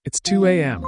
It's 2 a.m.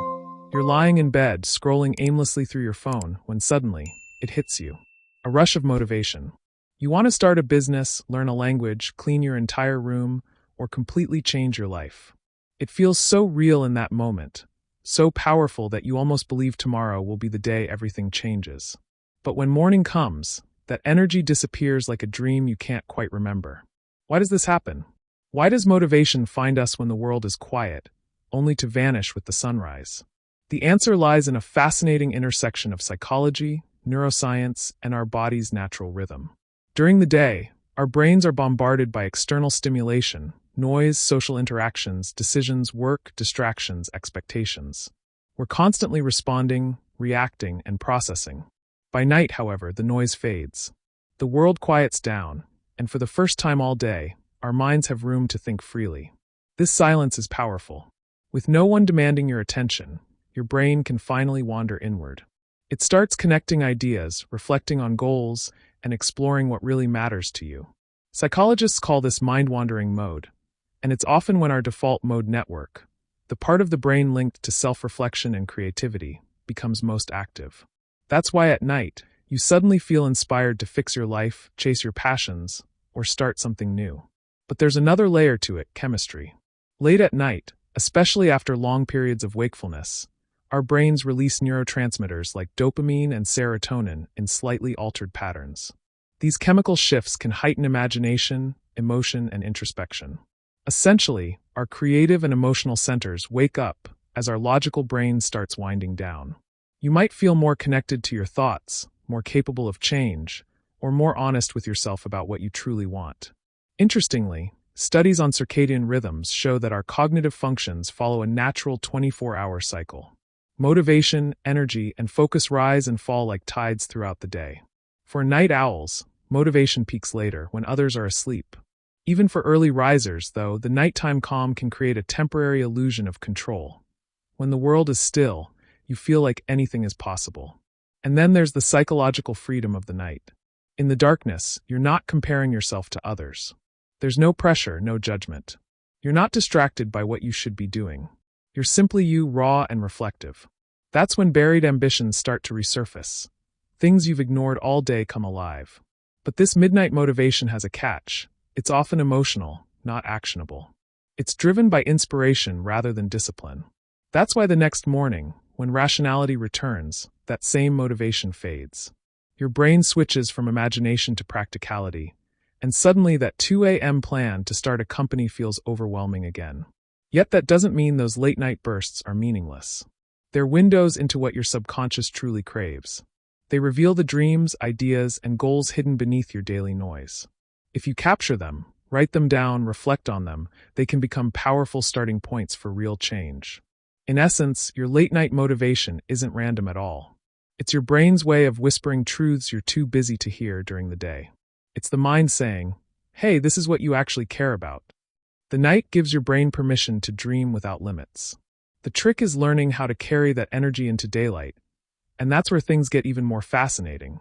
You're lying in bed, scrolling aimlessly through your phone, when suddenly, it hits you. A rush of motivation. You want to start a business, learn a language, clean your entire room, or completely change your life. It feels so real in that moment, so powerful that you almost believe tomorrow will be the day everything changes. But when morning comes, that energy disappears like a dream you can't quite remember. Why does this happen? Why does motivation find us when the world is quiet, only to vanish with the sunrise? The answer lies in a fascinating intersection of psychology, neuroscience, and our body's natural rhythm. During the day, our brains are bombarded by external stimulation, noise, social interactions, decisions, work, distractions, expectations. We're constantly responding, reacting, and processing. By night, however, the noise fades. The world quiets down, and for the first time all day, our minds have room to think freely. This silence is powerful. With no one demanding your attention, your brain can finally wander inward. It starts connecting ideas, reflecting on goals, and exploring what really matters to you. Psychologists call this mind-wandering mode, and it's often when our default mode network, the part of the brain linked to self-reflection and creativity, becomes most active. That's why at night, you suddenly feel inspired to fix your life, chase your passions, or start something new. But there's another layer to it: chemistry. Late at night, especially after long periods of wakefulness, our brains release neurotransmitters like dopamine and serotonin in slightly altered patterns. These chemical shifts can heighten imagination, emotion, and introspection. Essentially, our creative and emotional centers wake up as our logical brain starts winding down. You might feel more connected to your thoughts, more capable of change, or more honest with yourself about what you truly want. Interestingly, studies on circadian rhythms show that our cognitive functions follow a natural 24-hour cycle. Motivation, energy, and focus rise and fall like tides throughout the day. For night owls, motivation peaks later, when others are asleep. Even for early risers, though, the nighttime calm can create a temporary illusion of control. When the world is still, you feel like anything is possible. And then there's the psychological freedom of the night. In the darkness, you're not comparing yourself to others. There's no pressure, no judgment. You're not distracted by what you should be doing. You're simply you, raw and reflective. That's when buried ambitions start to resurface. Things you've ignored all day come alive. But this midnight motivation has a catch. It's often emotional, not actionable. It's driven by inspiration rather than discipline. That's why the next morning, when rationality returns, that same motivation fades. Your brain switches from imagination to practicality, and suddenly that 2 a.m. plan to start a company feels overwhelming again. Yet that doesn't mean those late-night bursts are meaningless. They're windows into what your subconscious truly craves. They reveal the dreams, ideas, and goals hidden beneath your daily noise. If you capture them, write them down, reflect on them, they can become powerful starting points for real change. In essence, your late-night motivation isn't random at all. It's your brain's way of whispering truths you're too busy to hear during the day. It's the mind saying, "Hey, this is what you actually care about." The night gives your brain permission to dream without limits. The trick is learning how to carry that energy into daylight, and that's where things get even more fascinating.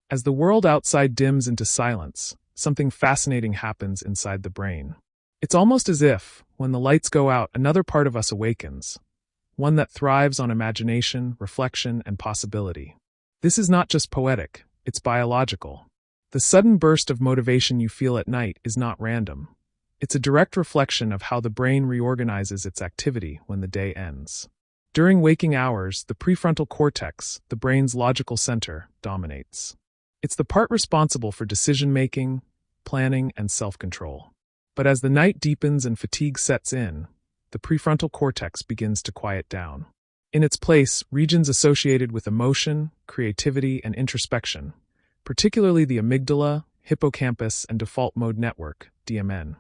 As the world outside dims into silence, something fascinating happens inside the brain. It's almost as if, when the lights go out, another part of us awakens, one that thrives on imagination, reflection, and possibility. This is not just poetic, it's biological. The sudden burst of motivation you feel at night is not random. It's a direct reflection of how the brain reorganizes its activity when the day ends. During waking hours, the prefrontal cortex, the brain's logical center, dominates. It's the part responsible for decision-making, planning, and self-control. But as the night deepens and fatigue sets in, the prefrontal cortex begins to quiet down. In its place, regions associated with emotion, creativity, and introspection, particularly the amygdala, hippocampus, and default mode network, DMN,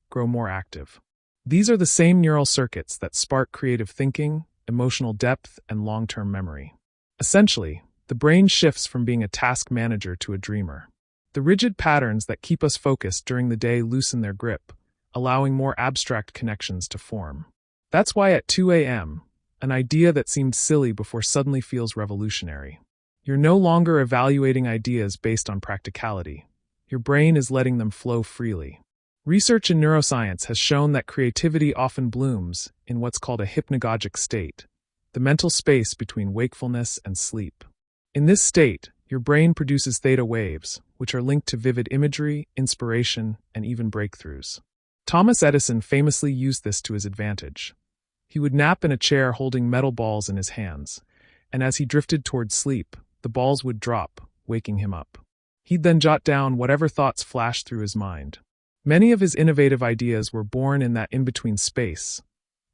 grow more active. These are the same neural circuits that spark creative thinking, emotional depth, and long-term memory. Essentially, the brain shifts from being a task manager to a dreamer. The rigid patterns that keep us focused during the day loosen their grip, allowing more abstract connections to form. That's why at 2 a.m., an idea that seemed silly before suddenly feels revolutionary. You're no longer evaluating ideas based on practicality. Your brain is letting them flow freely. Research in neuroscience has shown that creativity often blooms in what's called a hypnagogic state, the mental space between wakefulness and sleep. In this state, your brain produces theta waves, which are linked to vivid imagery, inspiration, and even breakthroughs. Thomas Edison famously used this to his advantage. He would nap in a chair holding metal balls in his hands, and as he drifted towards sleep, the balls would drop, waking him up. He'd then jot down whatever thoughts flashed through his mind. Many of his innovative ideas were born in that in-between space,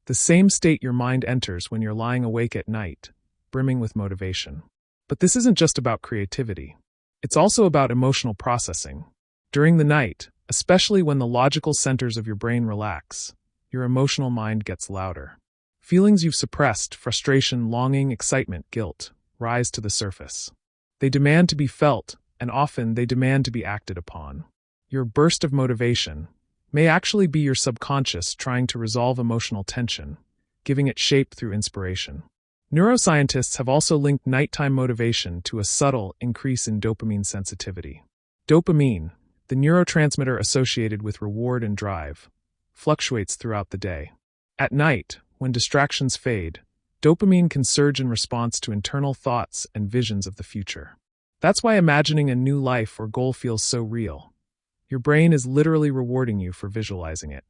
the same state your mind enters when you're lying awake at night, brimming with motivation. But this isn't just about creativity. It's also about emotional processing. During the night, especially when the logical centers of your brain relax, your emotional mind gets louder. Feelings you've suppressed, frustration, longing, excitement, guilt, rise to the surface. They demand to be felt, and often they demand to be acted upon. Your burst of motivation may actually be your subconscious trying to resolve emotional tension, giving it shape through inspiration. Neuroscientists have also linked nighttime motivation to a subtle increase in dopamine sensitivity. Dopamine, the neurotransmitter associated with reward and drive, fluctuates throughout the day. At night, when distractions fade, dopamine can surge in response to internal thoughts and visions of the future. That's why imagining a new life or goal feels so real. Your brain is literally rewarding you for visualizing it.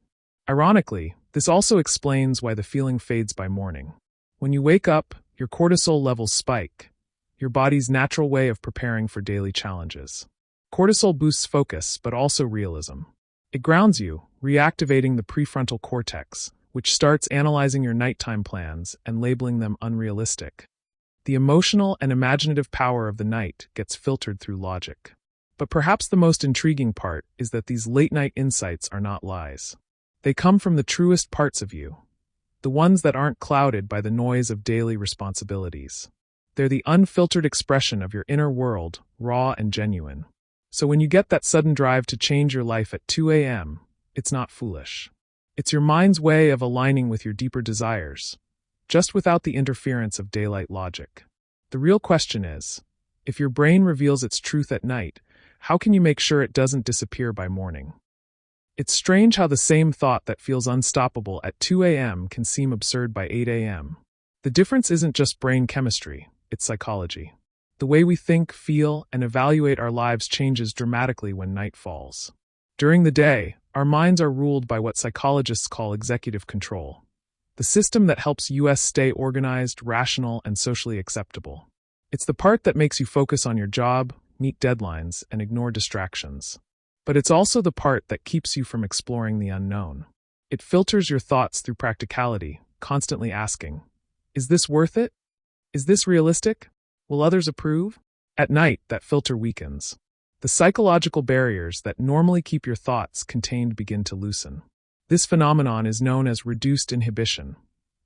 Ironically, this also explains why the feeling fades by morning. When you wake up, your cortisol levels spike, your body's natural way of preparing for daily challenges. Cortisol boosts focus, but also realism. It grounds you, reactivating the prefrontal cortex, which starts analyzing your nighttime plans and labeling them unrealistic. The emotional and imaginative power of the night gets filtered through logic. But perhaps the most intriguing part is that these late-night insights are not lies. They come from the truest parts of you, the ones that aren't clouded by the noise of daily responsibilities. They're the unfiltered expression of your inner world, raw and genuine. So when you get that sudden drive to change your life at 2 a.m., it's not foolish. It's your mind's way of aligning with your deeper desires, just without the interference of daylight logic. The real question is, if your brain reveals its truth at night, how can you make sure it doesn't disappear by morning? It's strange how the same thought that feels unstoppable at 2 a.m. can seem absurd by 8 a.m. The difference isn't just brain chemistry, it's psychology. The way we think, feel, and evaluate our lives changes dramatically when night falls. During the day, our minds are ruled by what psychologists call executive control, the system that helps us stay organized, rational, and socially acceptable. It's the part that makes you focus on your job, meet deadlines, and ignore distractions. But it's also the part that keeps you from exploring the unknown. It filters your thoughts through practicality, constantly asking, is this worth it? Is this realistic? Will others approve? At night, that filter weakens. The psychological barriers that normally keep your thoughts contained begin to loosen. This phenomenon is known as reduced inhibition,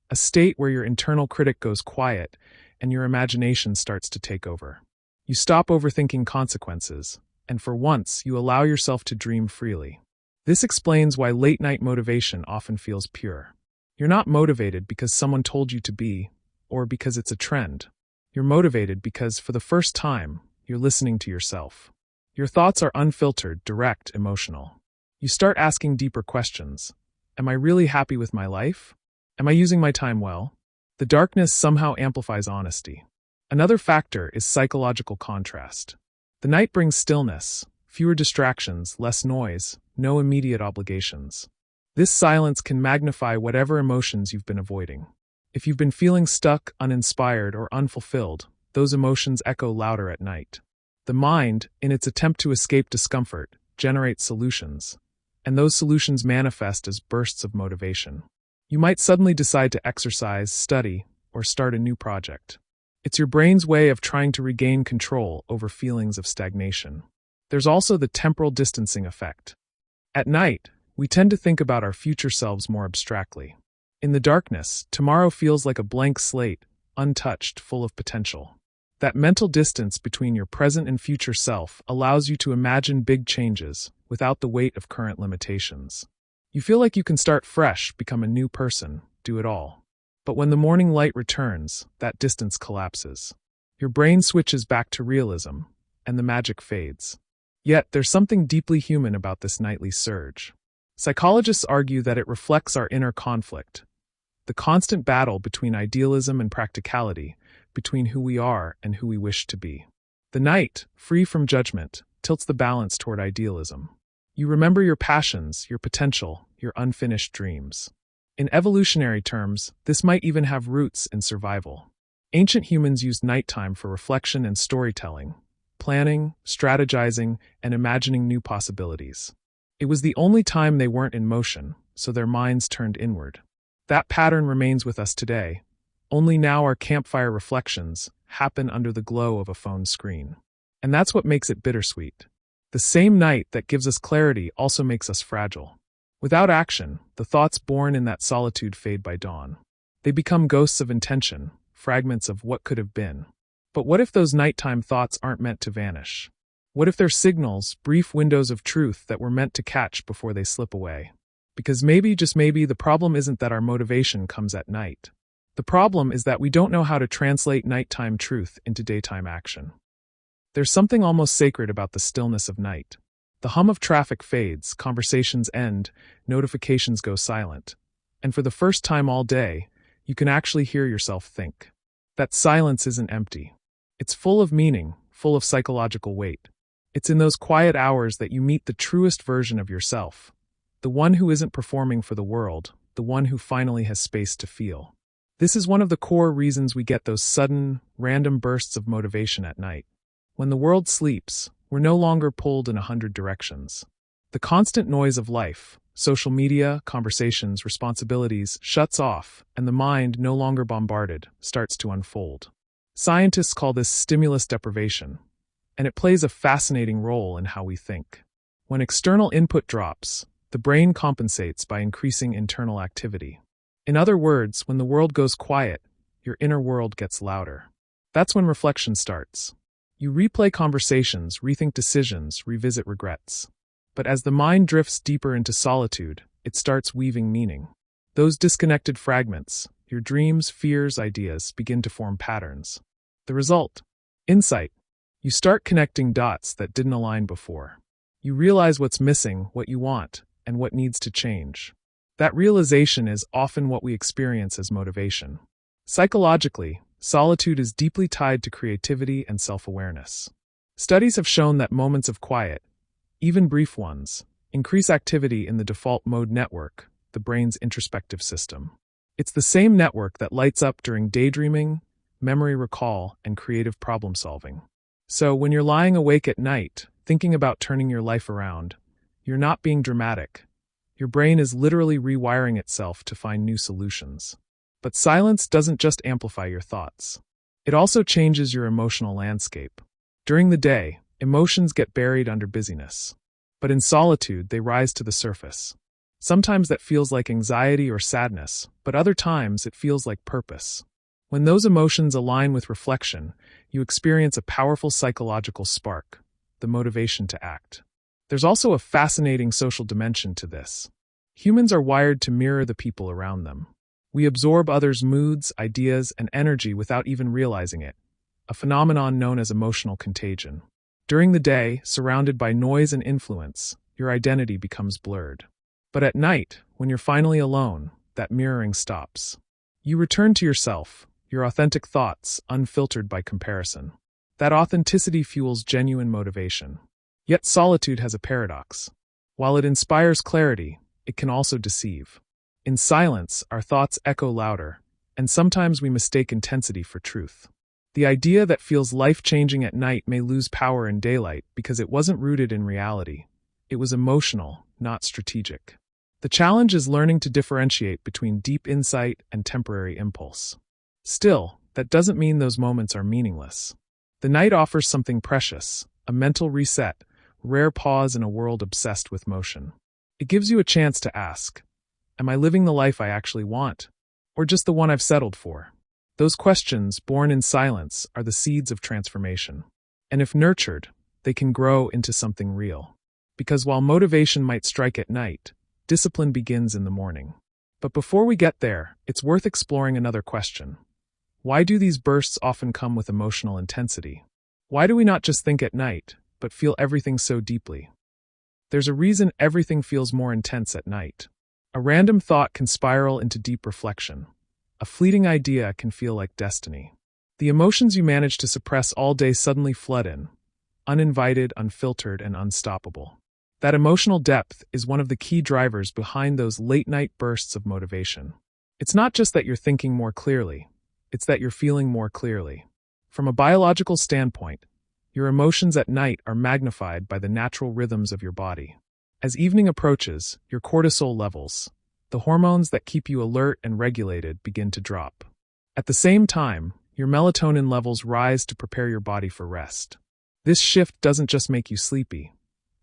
a state where your internal critic goes quiet and your imagination starts to take over. You stop overthinking consequences, and for once, you allow yourself to dream freely. This explains why late-night motivation often feels pure. You're not motivated because someone told you to be, or because it's a trend. You're motivated because, for the first time, you're listening to yourself. Your thoughts are unfiltered, direct, emotional. You start asking deeper questions. Am I really happy with my life? Am I using my time well? The darkness somehow amplifies honesty. Another factor is psychological contrast. The night brings stillness, fewer distractions, less noise, no immediate obligations. This silence can magnify whatever emotions you've been avoiding. If you've been feeling stuck, uninspired, or unfulfilled, those emotions echo louder at night. The mind, in its attempt to escape discomfort, generates solutions, and those solutions manifest as bursts of motivation. You might suddenly decide to exercise, study, or start a new project. It's your brain's way of trying to regain control over feelings of stagnation. There's also the temporal distancing effect. At night, we tend to think about our future selves more abstractly. In the darkness, tomorrow feels like a blank slate, untouched, full of potential. That mental distance between your present and future self allows you to imagine big changes without the weight of current limitations. You feel like you can start fresh, become a new person, do it all. But when the morning light returns, that distance collapses. Your brain switches back to realism, and the magic fades. Yet, there's something deeply human about this nightly surge. Psychologists argue that it reflects our inner conflict, the constant battle between idealism and practicality, between who we are and who we wish to be. The night, free from judgment, tilts the balance toward idealism. You remember your passions, your potential, your unfinished dreams. In evolutionary terms, this might even have roots in survival. Ancient humans used nighttime for reflection and storytelling, planning, strategizing, and imagining new possibilities. It was the only time they weren't in motion, so their minds turned inward. That pattern remains with us today, only now our campfire reflections happen under the glow of a phone screen. And that's what makes it bittersweet. The same night that gives us clarity also makes us fragile. Without action, the thoughts born in that solitude fade by dawn. They become ghosts of intention, fragments of what could have been. But what if those nighttime thoughts aren't meant to vanish? What if they're signals, brief windows of truth that we're meant to catch before they slip away? Because maybe, just maybe, the problem isn't that our motivation comes at night. The problem is that we don't know how to translate nighttime truth into daytime action. There's something almost sacred about the stillness of night. The hum of traffic fades, conversations end, notifications go silent. And for the first time all day, you can actually hear yourself think. That silence isn't empty. It's full of meaning, full of psychological weight. It's in those quiet hours that you meet the truest version of yourself. The one who isn't performing for the world, the one who finally has space to feel. This is one of the core reasons we get those sudden, random bursts of motivation at night. When the world sleeps, we're no longer pulled in 100 directions. The constant noise of life, social media, conversations, responsibilities, shuts off, and the mind, no longer bombarded, starts to unfold. Scientists call this stimulus deprivation, and it plays a fascinating role in how we think. When external input drops, the brain compensates by increasing internal activity. In other words, when the world goes quiet, your inner world gets louder. That's when reflection starts. You replay conversations, rethink decisions, revisit regrets. But as the mind drifts deeper into solitude, it starts weaving meaning. Those disconnected fragments, your dreams, fears, ideas, begin to form patterns. The result? Insight. You start connecting dots that didn't align before. You realize what's missing, what you want, and what needs to change. That realization is often what we experience as motivation. Psychologically, solitude is deeply tied to creativity and self-awareness. Studies have shown that moments of quiet, even brief ones, increase activity in the default mode network, the brain's introspective system. It's the same network that lights up during daydreaming, memory recall, and creative problem-solving. So when you're lying awake at night, thinking about turning your life around, you're not being dramatic. Your brain is literally rewiring itself to find new solutions. But silence doesn't just amplify your thoughts. It also changes your emotional landscape. During the day, emotions get buried under busyness. But in solitude, they rise to the surface. Sometimes that feels like anxiety or sadness, but other times it feels like purpose. When those emotions align with reflection, you experience a powerful psychological spark, the motivation to act. There's also a fascinating social dimension to this. Humans are wired to mirror the people around them. We absorb others' moods, ideas, and energy without even realizing it, a phenomenon known as emotional contagion. During the day, surrounded by noise and influence, your identity becomes blurred. But at night, when you're finally alone, that mirroring stops. You return to yourself, your authentic thoughts, unfiltered by comparison. That authenticity fuels genuine motivation. Yet solitude has a paradox. While it inspires clarity, it can also deceive. In silence, our thoughts echo louder, and sometimes we mistake intensity for truth. The idea that feels life-changing at night may lose power in daylight because it wasn't rooted in reality. It was emotional, not strategic. The challenge is learning to differentiate between deep insight and temporary impulse. Still, that doesn't mean those moments are meaningless. The night offers something precious, a mental reset, rare pause in a world obsessed with motion. It gives you a chance to ask, am I living the life I actually want, or just the one I've settled for? Those questions, born in silence, are the seeds of transformation. And if nurtured, they can grow into something real. Because while motivation might strike at night, discipline begins in the morning. But before we get there, it's worth exploring another question. Why do these bursts often come with emotional intensity? Why do we not just think at night, but feel everything so deeply? There's a reason everything feels more intense at night. A random thought can spiral into deep reflection. A fleeting idea can feel like destiny. The emotions you manage to suppress all day suddenly flood in, uninvited, unfiltered, and unstoppable. That emotional depth is one of the key drivers behind those late-night bursts of motivation. It's not just that you're thinking more clearly, it's that you're feeling more clearly. From a biological standpoint, your emotions at night are magnified by the natural rhythms of your body. As evening approaches, your cortisol levels, the hormones that keep you alert and regulated, begin to drop. At the same time, your melatonin levels rise to prepare your body for rest. This shift doesn't just make you sleepy,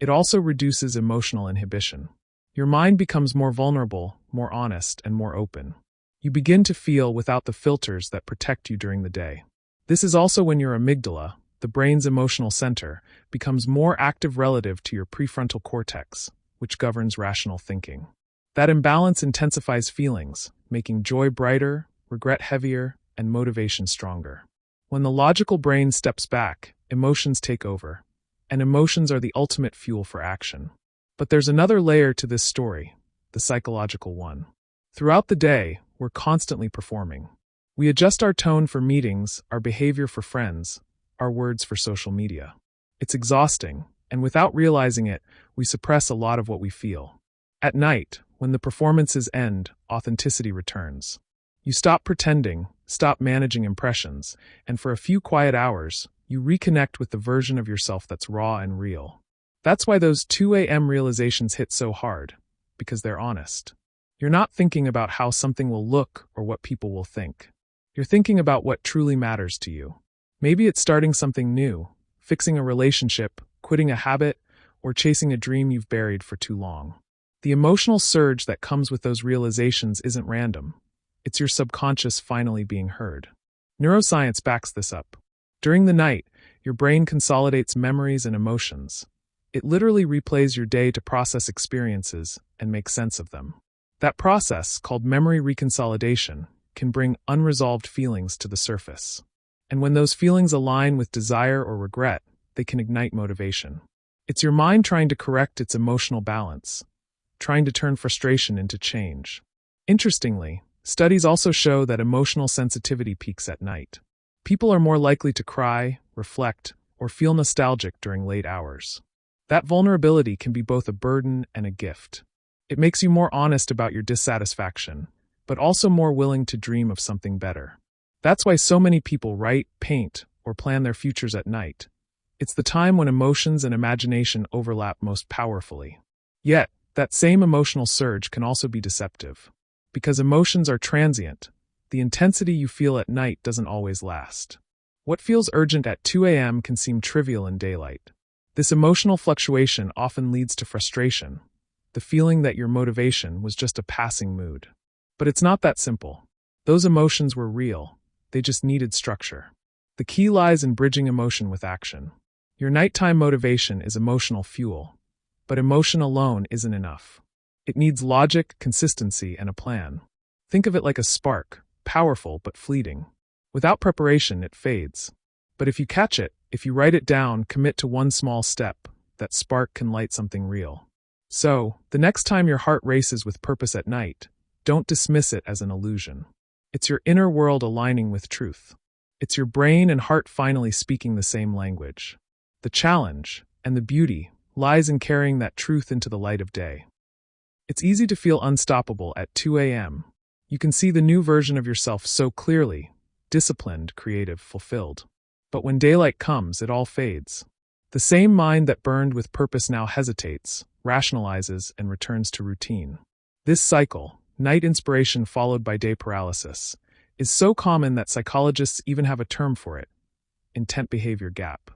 it also reduces emotional inhibition. Your mind becomes more vulnerable, more honest, and more open. You begin to feel without the filters that protect you during the day. This is also when your amygdala, the brain's emotional center, becomes more active relative to your prefrontal cortex, which governs rational thinking. That imbalance intensifies feelings, making joy brighter, regret heavier, and motivation stronger. When the logical brain steps back, emotions take over, and emotions are the ultimate fuel for action. But there's another layer to this story, the psychological one. Throughout the day, we're constantly performing. We adjust our tone for meetings, our behavior for friends, our words for social media. It's exhausting, and without realizing it, we suppress a lot of what we feel. At night, when the performances end, authenticity returns. You stop pretending, stop managing impressions, and for a few quiet hours, you reconnect with the version of yourself that's raw and real. That's why those 2 a.m. realizations hit so hard, because they're honest. You're not thinking about how something will look or what people will think. You're thinking about what truly matters to you. Maybe it's starting something new, fixing a relationship, quitting a habit, or chasing a dream you've buried for too long. The emotional surge that comes with those realizations isn't random. It's your subconscious finally being heard. Neuroscience backs this up. During the night, your brain consolidates memories and emotions. It literally replays your day to process experiences and make sense of them. That process, called memory reconsolidation, can bring unresolved feelings to the surface. And when those feelings align with desire or regret, they can ignite motivation. It's your mind trying to correct its emotional balance, trying to turn frustration into change. Interestingly, studies also show that emotional sensitivity peaks at night. People are more likely to cry, reflect, or feel nostalgic during late hours. That vulnerability can be both a burden and a gift. It makes you more honest about your dissatisfaction, but also more willing to dream of something better. That's why so many people write, paint, or plan their futures at night. It's the time when emotions and imagination overlap most powerfully. Yet, that same emotional surge can also be deceptive. Because emotions are transient, the intensity you feel at night doesn't always last. What feels urgent at 2 a.m. can seem trivial in daylight. This emotional fluctuation often leads to frustration, the feeling that your motivation was just a passing mood. But it's not that simple. Those emotions were real, they just needed structure. The key lies in bridging emotion with action. Your nighttime motivation is emotional fuel, but emotion alone isn't enough. It needs logic, consistency, and a plan. Think of it like a spark, powerful but fleeting. Without preparation, it fades. But if you catch it, if you write it down, commit to one small step, that spark can light something real. So, the next time your heart races with purpose at night, don't dismiss it as an illusion. It's your inner world aligning with truth. It's your brain and heart finally speaking the same language. The challenge, and the beauty, lies in carrying that truth into the light of day. It's easy to feel unstoppable at 2 a.m. You can see the new version of yourself so clearly, disciplined, creative, fulfilled. But when daylight comes, it all fades. The same mind that burned with purpose now hesitates, rationalizes, and returns to routine. This cycle, night inspiration followed by day paralysis, is so common that psychologists even have a term for it: intent behavior gap.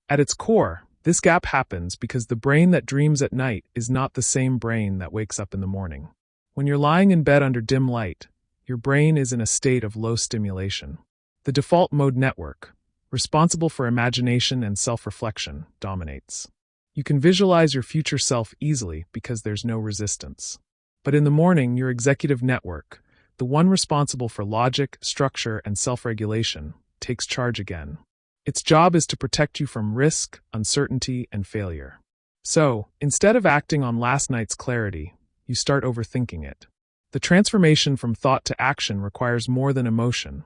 At its core, this gap happens because the brain that dreams at night is not the same brain that wakes up in the morning. When you're lying in bed under dim light, your brain is in a state of low stimulation. The default mode network, responsible for imagination and self-reflection, dominates. You can visualize your future self easily because there's no resistance. But in the morning, your executive network, the one responsible for logic, structure, and self-regulation, takes charge again. Its job is to protect you from risk, uncertainty, and failure. So, instead of acting on last night's clarity, you start overthinking it. The transformation from thought to action requires more than emotion.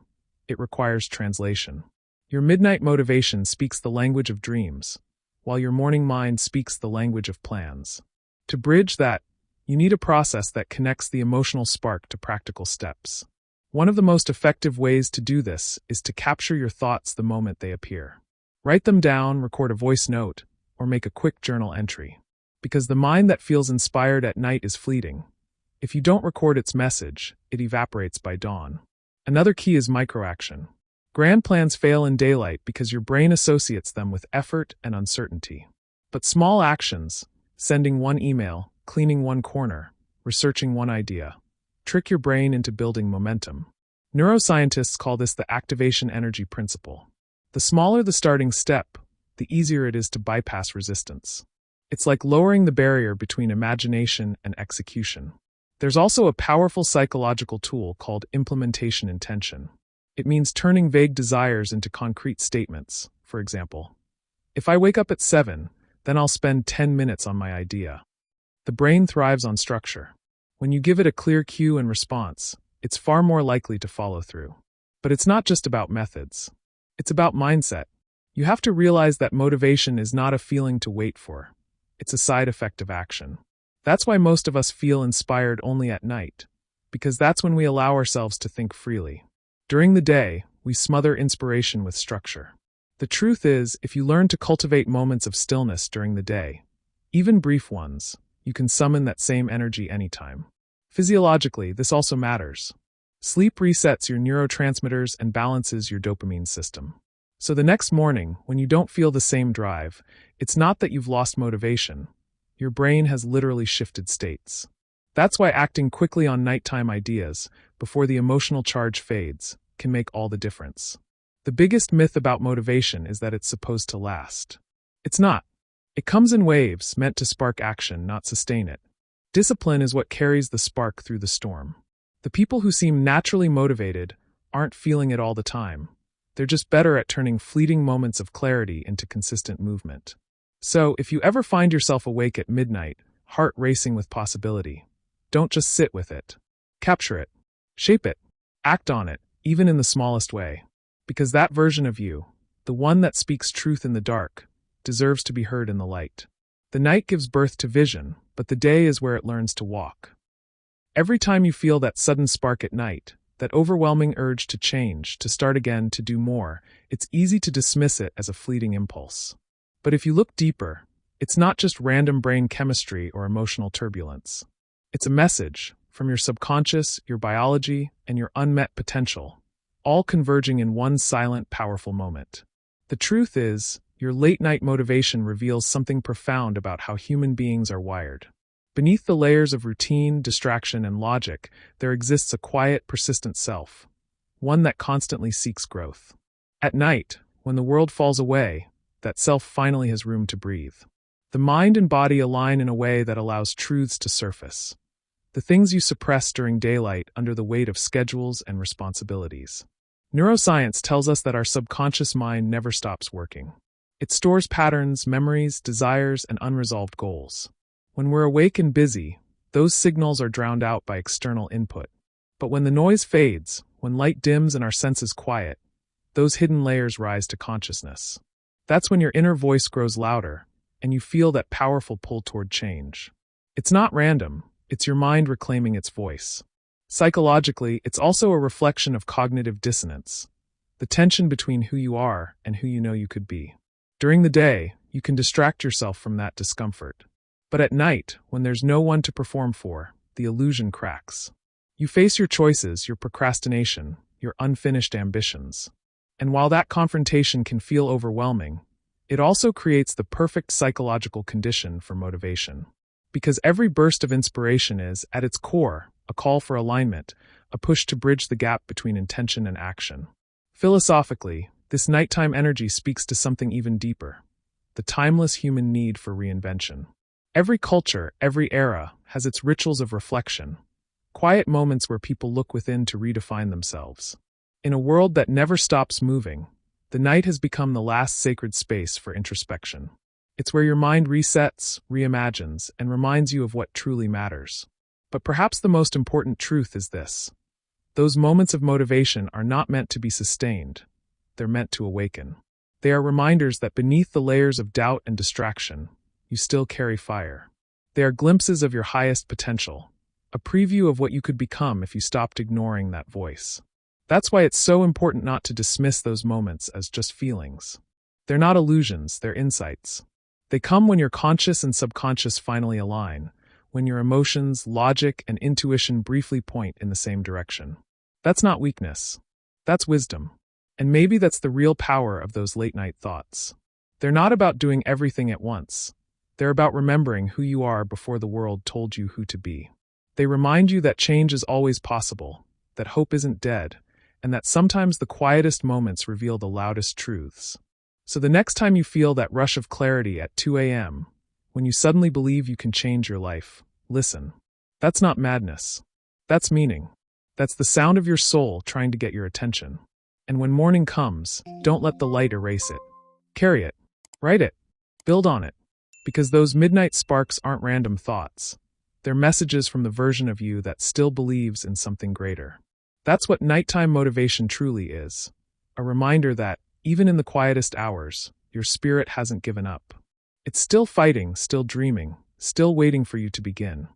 It requires translation. Your midnight motivation speaks the language of dreams, while your morning mind speaks the language of plans. To bridge that, you need a process that connects the emotional spark to practical steps. One of the most effective ways to do this is to capture your thoughts the moment they appear. Write them down, record a voice note, or make a quick journal entry. Because the mind that feels inspired at night is fleeting. If you don't record its message, it evaporates by dawn. Another key is microaction. Grand plans fail in daylight because your brain associates them with effort and uncertainty. But small actions, sending one email, cleaning one corner, researching one idea, trick your brain into building momentum. Neuroscientists call this the activation energy principle. The smaller the starting step, the easier it is to bypass resistance. It's like lowering the barrier between imagination and execution. There's also a powerful psychological tool called implementation intention. It means turning vague desires into concrete statements. For example, if I wake up at 7, then I'll spend 10 minutes on my idea. The brain thrives on structure. When you give it a clear cue and response, it's far more likely to follow through. But it's not just about methods. It's about mindset. You have to realize that motivation is not a feeling to wait for. It's a side effect of action. That's why most of us feel inspired only at night, because that's when we allow ourselves to think freely. During the day, we smother inspiration with structure. The truth is, if you learn to cultivate moments of stillness during the day, even brief ones, you can summon that same energy anytime. Physiologically, this also matters. Sleep resets your neurotransmitters and balances your dopamine system. So the next morning, when you don't feel the same drive, it's not that you've lost motivation. Your brain has literally shifted states. That's why acting quickly on nighttime ideas, before the emotional charge fades, can make all the difference. The biggest myth about motivation is that it's supposed to last. It's not. It comes in waves, meant to spark action, not sustain it. Discipline is what carries the spark through the storm. The people who seem naturally motivated aren't feeling it all the time. They're just better at turning fleeting moments of clarity into consistent movement. So, if you ever find yourself awake at midnight, heart racing with possibility, don't just sit with it. Capture it. Shape it. Act on it, even in the smallest way. Because that version of you, the one that speaks truth in the dark, deserves to be heard in the light. The night gives birth to vision, but the day is where it learns to walk. Every time you feel that sudden spark at night, that overwhelming urge to change, to start again, to do more, it's easy to dismiss it as a fleeting impulse. But if you look deeper, it's not just random brain chemistry or emotional turbulence. It's a message from your subconscious, your biology, and your unmet potential, all converging in one silent, powerful moment. The truth is, your late-night motivation reveals something profound about how human beings are wired. Beneath the layers of routine, distraction, and logic, there exists a quiet, persistent self, one that constantly seeks growth. At night, when the world falls away, that self finally has room to breathe. The mind and body align in a way that allows truths to surface. The things you suppress during daylight under the weight of schedules and responsibilities. Neuroscience tells us that our subconscious mind never stops working. It stores patterns, memories, desires, and unresolved goals. When we're awake and busy, those signals are drowned out by external input. But when the noise fades, when light dims and our senses quiet, those hidden layers rise to consciousness. That's when your inner voice grows louder, and you feel that powerful pull toward change. It's not random, it's your mind reclaiming its voice. Psychologically, it's also a reflection of cognitive dissonance, the tension between who you are and who you know you could be. During the day, you can distract yourself from that discomfort. But at night, when there's no one to perform for, the illusion cracks. You face your choices, your procrastination, your unfinished ambitions. And while that confrontation can feel overwhelming, it also creates the perfect psychological condition for motivation. Because every burst of inspiration is, at its core, a call for alignment, a push to bridge the gap between intention and action. Philosophically, this nighttime energy speaks to something even deeper, the timeless human need for reinvention. Every culture, every era, has its rituals of reflection, quiet moments where people look within to redefine themselves. In a world that never stops moving, the night has become the last sacred space for introspection. It's where your mind resets, reimagines, and reminds you of what truly matters. But perhaps the most important truth is this. Those moments of motivation are not meant to be sustained. They're meant to awaken. They are reminders that beneath the layers of doubt and distraction, you still carry fire. They are glimpses of your highest potential, a preview of what you could become if you stopped ignoring that voice. That's why it's so important not to dismiss those moments as just feelings. They're not illusions, they're insights. They come when your conscious and subconscious finally align, when your emotions, logic, and intuition briefly point in the same direction. That's not weakness. That's wisdom. And maybe that's the real power of those late-night thoughts. They're not about doing everything at once. They're about remembering who you are before the world told you who to be. They remind you that change is always possible, that hope isn't dead, and that sometimes the quietest moments reveal the loudest truths. So the next time you feel that rush of clarity at 2 a.m., when you suddenly believe you can change your life, listen. That's not madness. That's meaning. That's the sound of your soul trying to get your attention. And when morning comes, don't let the light erase it. Carry it. Write it. Build on it. Because those midnight sparks aren't random thoughts. They're messages from the version of you that still believes in something greater. That's what nighttime motivation truly is. A reminder that, even in the quietest hours, your spirit hasn't given up. It's still fighting, still dreaming, still waiting for you to begin.